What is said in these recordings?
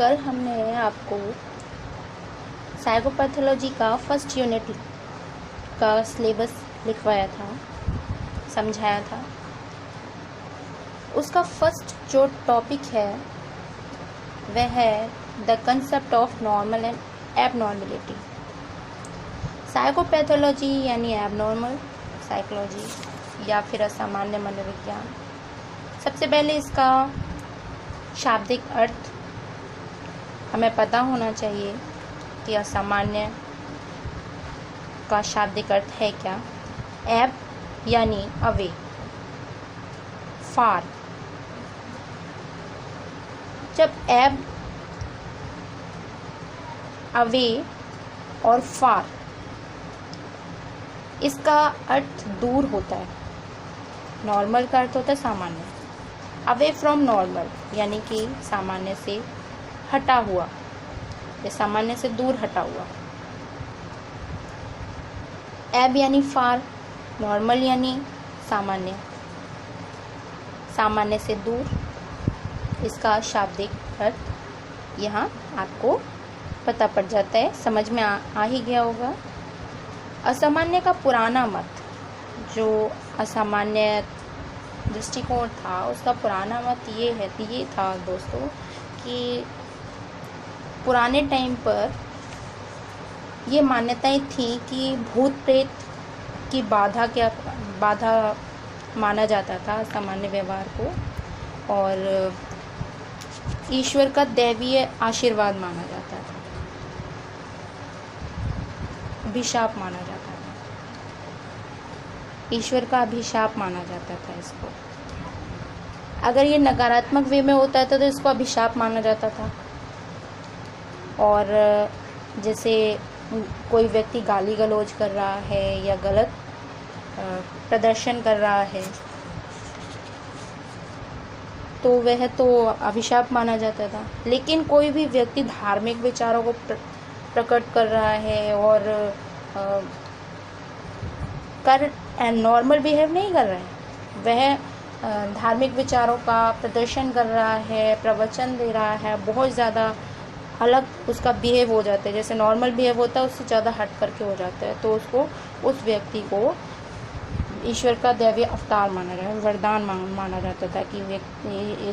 कल हमने आपको साइकोपैथोलॉजी का फर्स्ट यूनिट का सिलेबस लिखवाया था, समझाया था। उसका फर्स्ट जो टॉपिक है वह है the concept of normal and abnormality. Psychopathology यानी एबनॉर्मल साइकोलॉजी या फिर असामान्य मनोविज्ञान। सबसे पहले इसका शाब्दिक अर्थ हमें पता होना चाहिए कि असामान्य का शाब्दिक अर्थ है क्या। एब यानी अवे, फार। जब एब, अवे और फार इसका अर्थ दूर होता है। नॉर्मल का अर्थ होता है सामान्य। अवे फ्रॉम नॉर्मल यानी कि सामान्य से हटा हुआ या सामान्य से दूर हटा हुआ। एब यानी फार, नॉर्मल यानी सामान्य, सामान्य से दूर। इसका शाब्दिक अर्थ यहाँ आपको पता पड़ जाता है, समझ में आ ही गया होगा। असामान्य का पुराना मत, जो असामान्य दृष्टिकोण था उसका पुराना मत ये था दोस्तों कि पुराने टाइम पर ये मान्यताएं थी कि भूत प्रेत की बाधा माना जाता था असामान्य व्यवहार को, और ईश्वर का दैवीय आशीर्वाद माना जाता था, अभिशाप माना जाता था। ईश्वर का अभिशाप माना जाता था इसको। अगर ये नकारात्मक वे में होता था तो इसको अभिशाप माना जाता था। और जैसे कोई व्यक्ति गाली गलौज कर रहा है या गलत प्रदर्शन कर रहा है तो वह तो अभिशाप माना जाता था। लेकिन कोई भी व्यक्ति धार्मिक विचारों को प्रकट कर रहा है और नॉर्मल बिहेव नहीं कर रहा है, वह धार्मिक विचारों का प्रदर्शन कर रहा है, प्रवचन दे रहा है, बहुत ज़्यादा अलग उसका बिहेव हो जाता है, जैसे नॉर्मल बिहेव होता है उससे ज़्यादा हट करके हो जाता है, तो उस व्यक्ति को ईश्वर का दैवीय अवतार माना जाता है, वरदान माना जाता था कि व्यक्ति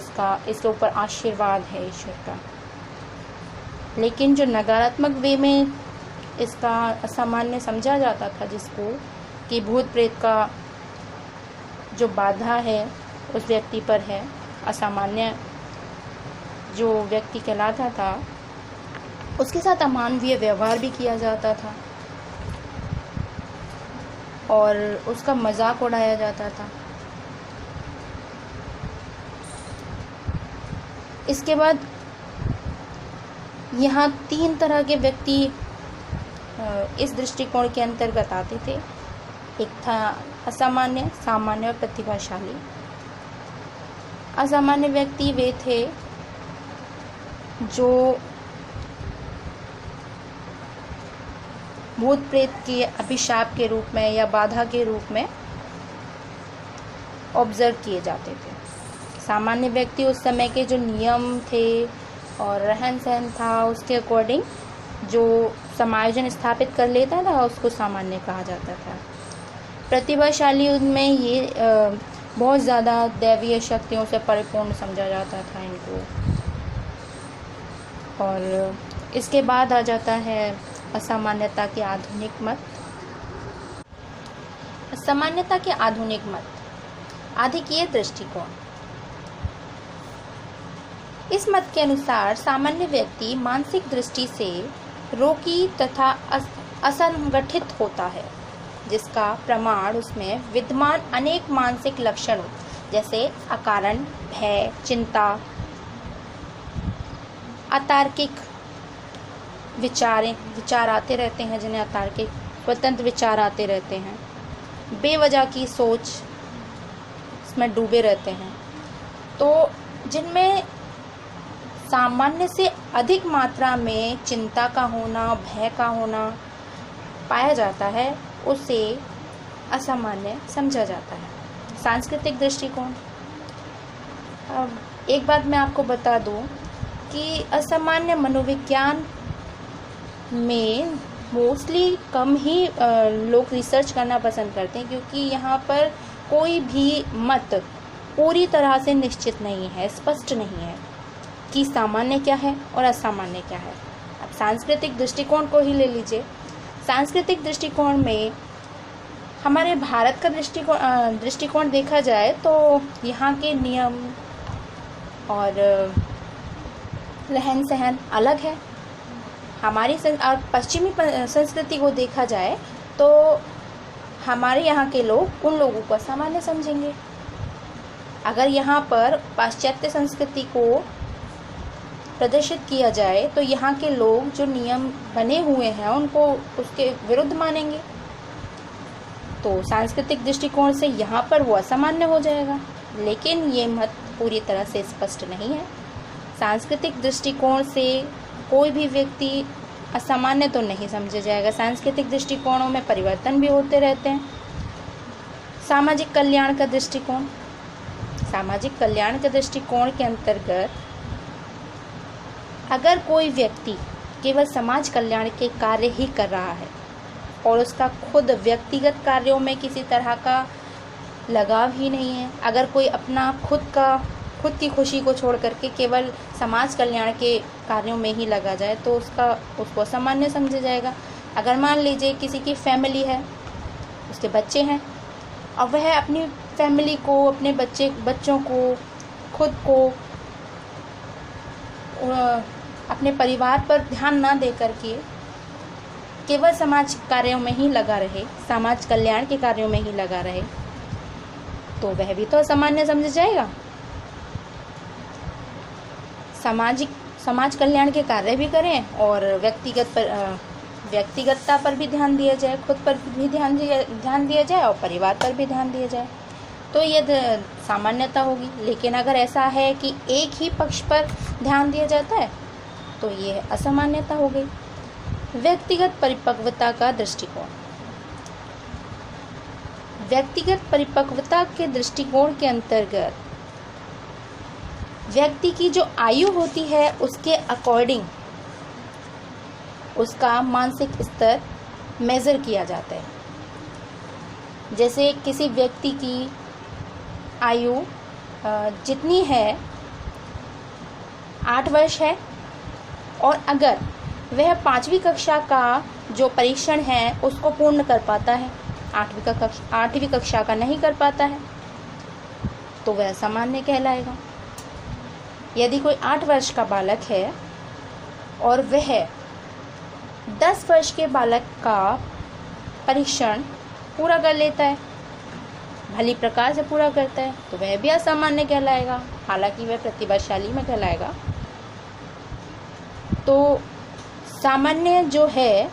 इसके ऊपर आशीर्वाद है ईश्वर का। लेकिन जो नकारात्मक वे में इसका असामान्य समझा जाता था, जिसको कि भूत प्रेत का जो बाधा है उस व्यक्ति पर है, असामान्य जो व्यक्ति कहलाता था उसके साथ अमानवीय व्यवहार भी किया जाता था और उसका मजाक उड़ाया जाता था। इसके बाद यहाँ 3 तरह के व्यक्ति इस दृष्टिकोण के अंतर्गत आते थे। एक था असामान्य, सामान्य और प्रतिभाशाली। असामान्य व्यक्ति वे थे जो भूत प्रेत के अभिशाप के रूप में या बाधा के रूप में ऑब्जर्व किए जाते थे। सामान्य व्यक्ति उस समय के जो नियम थे और रहन सहन था उसके अकॉर्डिंग जो समायोजन स्थापित कर लेता था उसको सामान्य कहा जाता था। प्रतिभाशाली उनमें ये बहुत ज़्यादा दैवीय शक्तियों से परिपूर्ण समझा जाता था इनको। और इसके बाद आ जाता है असामान्यता के आधुनिक मत। असामान्यता के आधुनिक मत, आधिक्य दृष्टिकोण। इस मत के अनुसार सामान्य व्यक्ति मानसिक दृष्टि से रोगी तथा असंगठित होता है, जिसका प्रमाण उसमें विद्यमान अनेक मानसिक लक्षणों जैसे अकारण भय, चिंता, अतार्किक विचार आते रहते हैं, जिन्हें अतार्किक स्वतंत्र विचार आते रहते हैं, बेवजह की सोच इसमें डूबे रहते हैं। तो जिनमें सामान्य से अधिक मात्रा में चिंता का होना, भय का होना पाया जाता है, उसे असामान्य समझा जाता है। सांस्कृतिक दृष्टिकोण। अब एक बात मैं आपको बता दूं कि असामान्य मनोविज्ञान में मोस्टली कम ही लोग रिसर्च करना पसंद करते हैं, क्योंकि यहाँ पर कोई भी मत पूरी तरह से निश्चित नहीं है, स्पष्ट नहीं है कि सामान्य क्या है और असामान्य क्या है। अब सांस्कृतिक दृष्टिकोण को ही ले लीजिए। सांस्कृतिक दृष्टिकोण में हमारे भारत का दृष्टिकोण देखा जाए तो यहाँ के नियम और रहन सहन अलग है। हमारी और पश्चिमी संस्कृति को देखा जाए तो हमारे यहाँ के लोग उन लोगों को असामान्य समझेंगे। अगर यहाँ पर पाश्चात्य संस्कृति को प्रदर्शित किया जाए तो यहाँ के लोग जो नियम बने हुए हैं उनको उसके विरुद्ध मानेंगे। तो सांस्कृतिक दृष्टिकोण से यहाँ पर वो असामान्य हो जाएगा, लेकिन ये मत पूरी तरह से स्पष्ट नहीं है। सांस्कृतिक दृष्टिकोण से कोई भी व्यक्ति असामान्य तो नहीं समझा जाएगा। सांस्कृतिक दृष्टिकोणों में परिवर्तन भी होते रहते हैं। सामाजिक कल्याण का दृष्टिकोण, सामाजिक कल्याण के दृष्टिकोण के अंतर्गत अगर कोई व्यक्ति केवल समाज कल्याण के कार्य ही कर रहा है और उसका खुद व्यक्तिगत कार्यों में किसी तरह का लगाव ही नहीं है, अगर कोई अपना खुद की खुशी को छोड़ करके केवल समाज कल्याण के कार्यों में ही लगा जाए तो उसको असामान्य समझा जाएगा। अगर मान लीजिए किसी की फैमिली है, उसके बच्चे हैं और वह अपनी फैमिली को, अपने बच्चों को, खुद को, अपने परिवार पर ध्यान ना दे करके केवल समाज कार्यों में ही लगा रहे, समाज कल्याण के कार्यों में ही लगा रहे, तो वह भी तो असामान्य समझा जाएगा। समाज कल्याण के कार्य भी करें और व्यक्तिगतता पर भी ध्यान दिया जाए, खुद पर भी ध्यान दिया जाए और परिवार पर भी ध्यान दिया जाए, तो ये सामान्यता होगी। लेकिन अगर ऐसा है कि एक ही पक्ष पर ध्यान दिया जाता है तो ये असामान्यता हो गई। व्यक्तिगत परिपक्वता का दृष्टिकोण, व्यक्तिगत परिपक्वता के दृष्टिकोण के अंतर्गत व्यक्ति की जो आयु होती है उसके अकॉर्डिंग उसका मानसिक स्तर मेजर किया जाता है। जैसे किसी व्यक्ति की आयु जितनी है 8 वर्ष है और अगर वह 5वीं कक्षा का जो परीक्षण है उसको पूर्ण कर पाता है, 8वीं कक्षा का नहीं कर पाता है, तो वह असामान्य कहलाएगा। यदि कोई 8 वर्ष का बालक है और वह 10 वर्ष के बालक का परीक्षण पूरा कर लेता है, भली प्रकार से पूरा करता है, तो वह भी असामान्य कहलाएगा, हालांकि वह प्रतिभाशाली में कहलाएगा। तो सामान्य जो है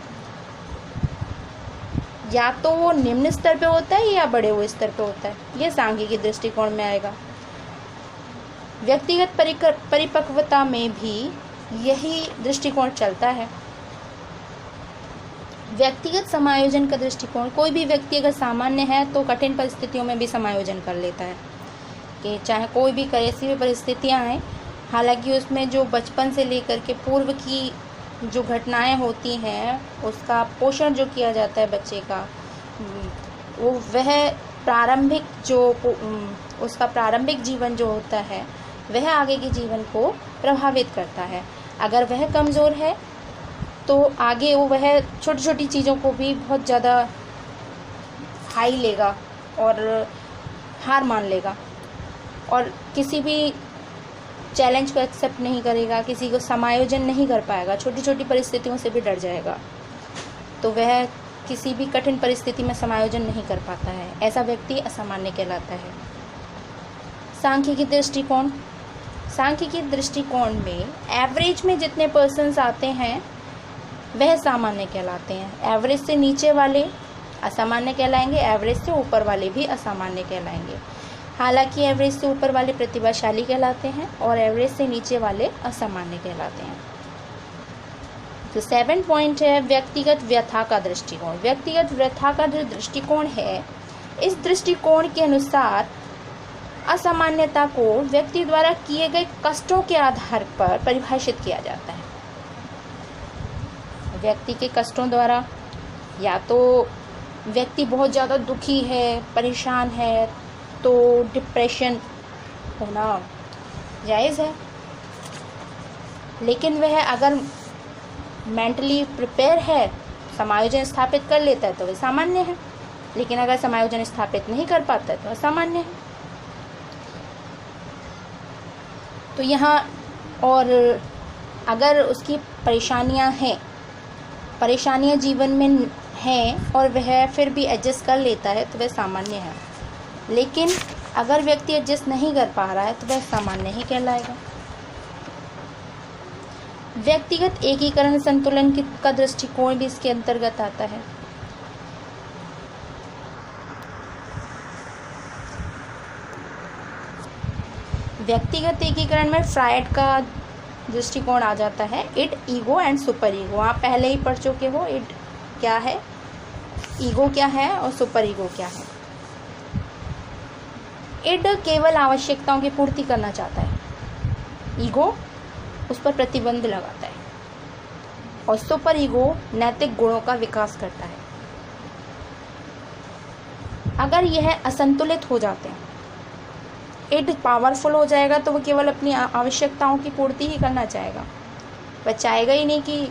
या तो वो निम्न स्तर पे होता है या बड़े हुए स्तर पे होता है, यह सांख्यिकी दृष्टिकोण में आएगा। व्यक्तिगत परिपक्वता में भी यही दृष्टिकोण चलता है। व्यक्तिगत समायोजन का दृष्टिकोण, कोई भी व्यक्ति अगर सामान्य है तो कठिन परिस्थितियों में भी समायोजन कर लेता है, कि चाहे कोई भी कैसी भी परिस्थितियां आए, हालांकि उसमें जो बचपन से लेकर के पूर्व की जो घटनाएं होती हैं उसका पोषण जो किया जाता है बच्चे का, वो वह प्रारंभिक जो उसका प्रारंभिक जीवन जो होता है वह आगे के जीवन को प्रभावित करता है। अगर वह कमज़ोर है तो आगे वह छोटी छोटी चीज़ों को भी बहुत ज़्यादा हाई लेगा और हार मान लेगा और किसी भी चैलेंज को एक्सेप्ट नहीं करेगा, किसी को समायोजन नहीं कर पाएगा, छोटी छोटी परिस्थितियों से भी डर जाएगा, तो वह किसी भी कठिन परिस्थिति में समायोजन नहीं कर पाता है। ऐसा व्यक्ति असामान्य कहलाता है। सांख्यिकी दृष्टिकोण, सांख्यिकी दृष्टिकोण में एवरेज में जितने पर्सन्स आते हैं वह सामान्य कहलाते हैं। एवरेज से नीचे वाले असामान्य कहलाएंगे, एवरेज से ऊपर वाले भी असामान्य कहलाएंगे। हालांकि एवरेज से ऊपर वाले प्रतिभाशाली कहलाते हैं और एवरेज से नीचे वाले असामान्य कहलाते हैं। तो 7 पॉइंट है व्यक्तिगत व्यथा का दृष्टिकोण। व्यक्तिगत व्यथा का जो दृष्टिकोण है, इस दृष्टिकोण के अनुसार असामान्यता को व्यक्ति द्वारा किए गए कष्टों के आधार पर परिभाषित किया जाता है। व्यक्ति के कष्टों द्वारा, या तो व्यक्ति बहुत ज़्यादा दुखी है, परेशान है, तो डिप्रेशन होना जायज़ है। लेकिन वह अगर मेंटली प्रिपेयर है, समायोजन स्थापित कर लेता है, तो वह सामान्य है। लेकिन अगर समायोजन स्थापित नहीं कर पाता है तो असामान्य है। तो यहाँ और अगर उसकी परेशानियाँ हैं, परेशानियाँ जीवन में हैं और वह फिर भी एडजस्ट कर लेता है तो वह सामान्य है। लेकिन अगर व्यक्ति एडजस्ट नहीं कर पा रहा है तो वह सामान्य ही कहलाएगा। व्यक्तिगत एकीकरण संतुलन का दृष्टिकोण भी इसके अंतर्गत आता है। व्यक्तिगत एकीकरण में फ्रायड का दृष्टिकोण आ जाता है, id, ego and super ego. आप पहले ही पढ़ चुके हो इड क्या है, ईगो क्या है और सुपर ईगो क्या है। इड केवल आवश्यकताओं की पूर्ति करना चाहता है, ईगो उस पर प्रतिबंध लगाता है, और सुपर ईगो नैतिक गुणों का विकास करता है। अगर यह असंतुलित हो जाते हैं, इड पावरफुल हो जाएगा तो वो केवल अपनी आवश्यकताओं की पूर्ति ही करना चाहेगा, वह चाहेगा ही नहीं कि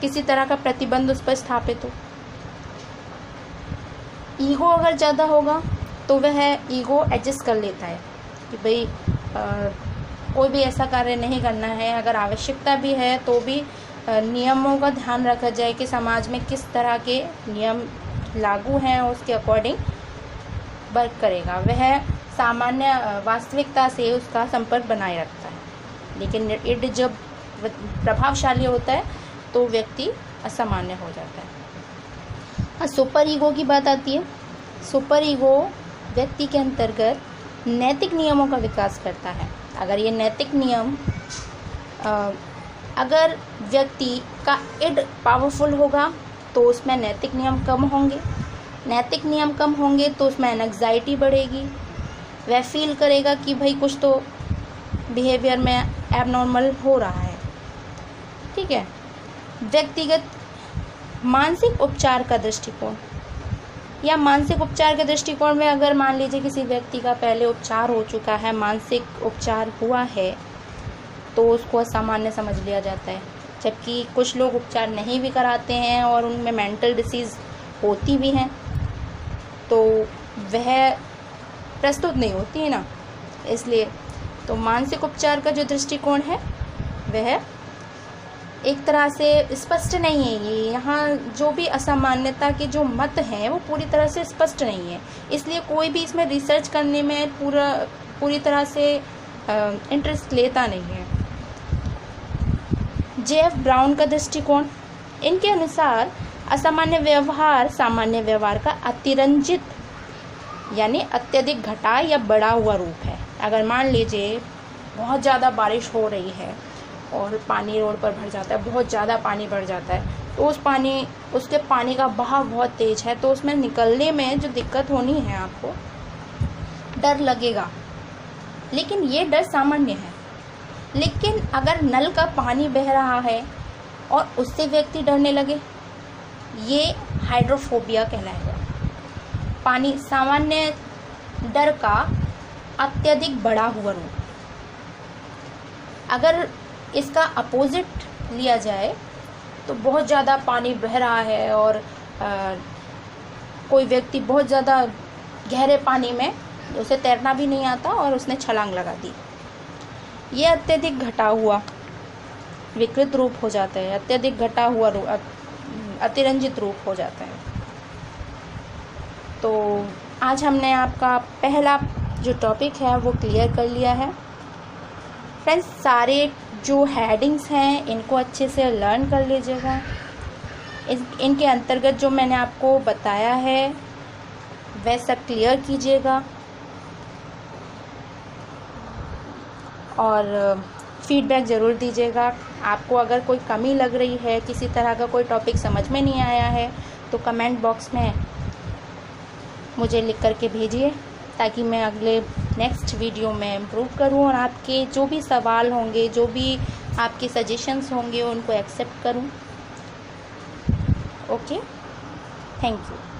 किसी तरह का प्रतिबंध उस पर स्थापित हो। ईगो अगर ज़्यादा होगा तो वह ईगो एडजस्ट कर लेता है कि भाई कोई भी ऐसा कार्य नहीं करना है, अगर आवश्यकता भी है तो भी नियमों का ध्यान रखा जाए कि समाज में किस तरह के नियम लागू हैं, उसके अकॉर्डिंग वर्क करेगा। वह सामान्य वास्तविकता से उसका संपर्क बनाए रखता है। लेकिन इड जब प्रभावशाली होता है तो व्यक्ति असामान्य हो जाता है। सुपर ईगो की बात आती है। सुपर ईगो व्यक्ति के अंतर्गत नैतिक नियमों का विकास करता है। अगर ये नैतिक नियम अगर व्यक्ति का इड पावरफुल होगा तो उसमें नैतिक नियम कम होंगे, नैतिक नियम कम होंगे तो उसमें एंग्जाइटी बढ़ेगी, वह फील करेगा कि भाई कुछ तो बिहेवियर में एबनॉर्मल हो रहा है। ठीक है। व्यक्तिगत मानसिक उपचार का दृष्टिकोण, या मानसिक उपचार के दृष्टिकोण में अगर मान लीजिए किसी व्यक्ति का पहले उपचार हो चुका है, मानसिक उपचार हुआ है, तो उसको असामान्य समझ लिया जाता है। जबकि कुछ लोग उपचार नहीं भी कराते हैं और उनमें मेंटल डिसीज़ होती भी हैं तो वह प्रस्तुत नहीं होती है ना, इसलिए तो मानसिक उपचार का जो दृष्टिकोण है वह एक तरह से स्पष्ट नहीं है। ये यहाँ जो भी असामान्यता के जो मत हैं वो पूरी तरह से स्पष्ट नहीं है, इसलिए कोई भी इसमें रिसर्च करने में पूरी तरह से इंटरेस्ट लेता नहीं है। जेएफ ब्राउन का दृष्टिकोण, इनके अनुसार असामान्य व्यवहार सामान्य व्यवहार का अतिरंजित यानी अत्यधिक घटा या बढ़ा हुआ रूप है। अगर मान लीजिए बहुत ज़्यादा बारिश हो रही है और पानी रोड पर भर जाता है, बहुत ज़्यादा पानी भर जाता है, तो उसके पानी का बहाव बहुत तेज़ है, तो उसमें निकलने में जो दिक्कत होनी है, आपको डर लगेगा, लेकिन ये डर सामान्य है। लेकिन अगर नल का पानी बह रहा है और उससे व्यक्ति डरने लगे, ये हाइड्रोफोबिया कहलाएगा। पानी सामान्य डर का अत्यधिक बढ़ा हुआ रूप। अगर इसका अपोजिट लिया जाए तो बहुत ज़्यादा पानी बह रहा है और कोई व्यक्ति बहुत ज़्यादा गहरे पानी में, उसे तैरना भी नहीं आता और उसने छलांग लगा दी, ये अत्यधिक घटा हुआ विकृत रूप हो जाता है, अत्यधिक घटा हुआ रूप, अतिरंजित रूप हो जाता है। तो आज हमने आपका पहला जो टॉपिक है वो क्लियर कर लिया है। फ्रेंड्स, सारे जो हेडिंग्स हैं इनको अच्छे से लर्न कर लीजिएगा। इनके अंतर्गत जो मैंने आपको बताया है वह सब क्लियर कीजिएगा और फीडबैक ज़रूर दीजिएगा। आपको अगर कोई कमी लग रही है, किसी तरह का कोई टॉपिक समझ में नहीं आया है, तो कमेंट बॉक्स में मुझे लिख करके भेजिए। ताकि मैं अगले नेक्स्ट वीडियो में इम्प्रूव करूं और आपके जो भी सवाल होंगे, जो भी आपके सजेशंस होंगे, उनको एक्सेप्ट करूं। Okay, thank you.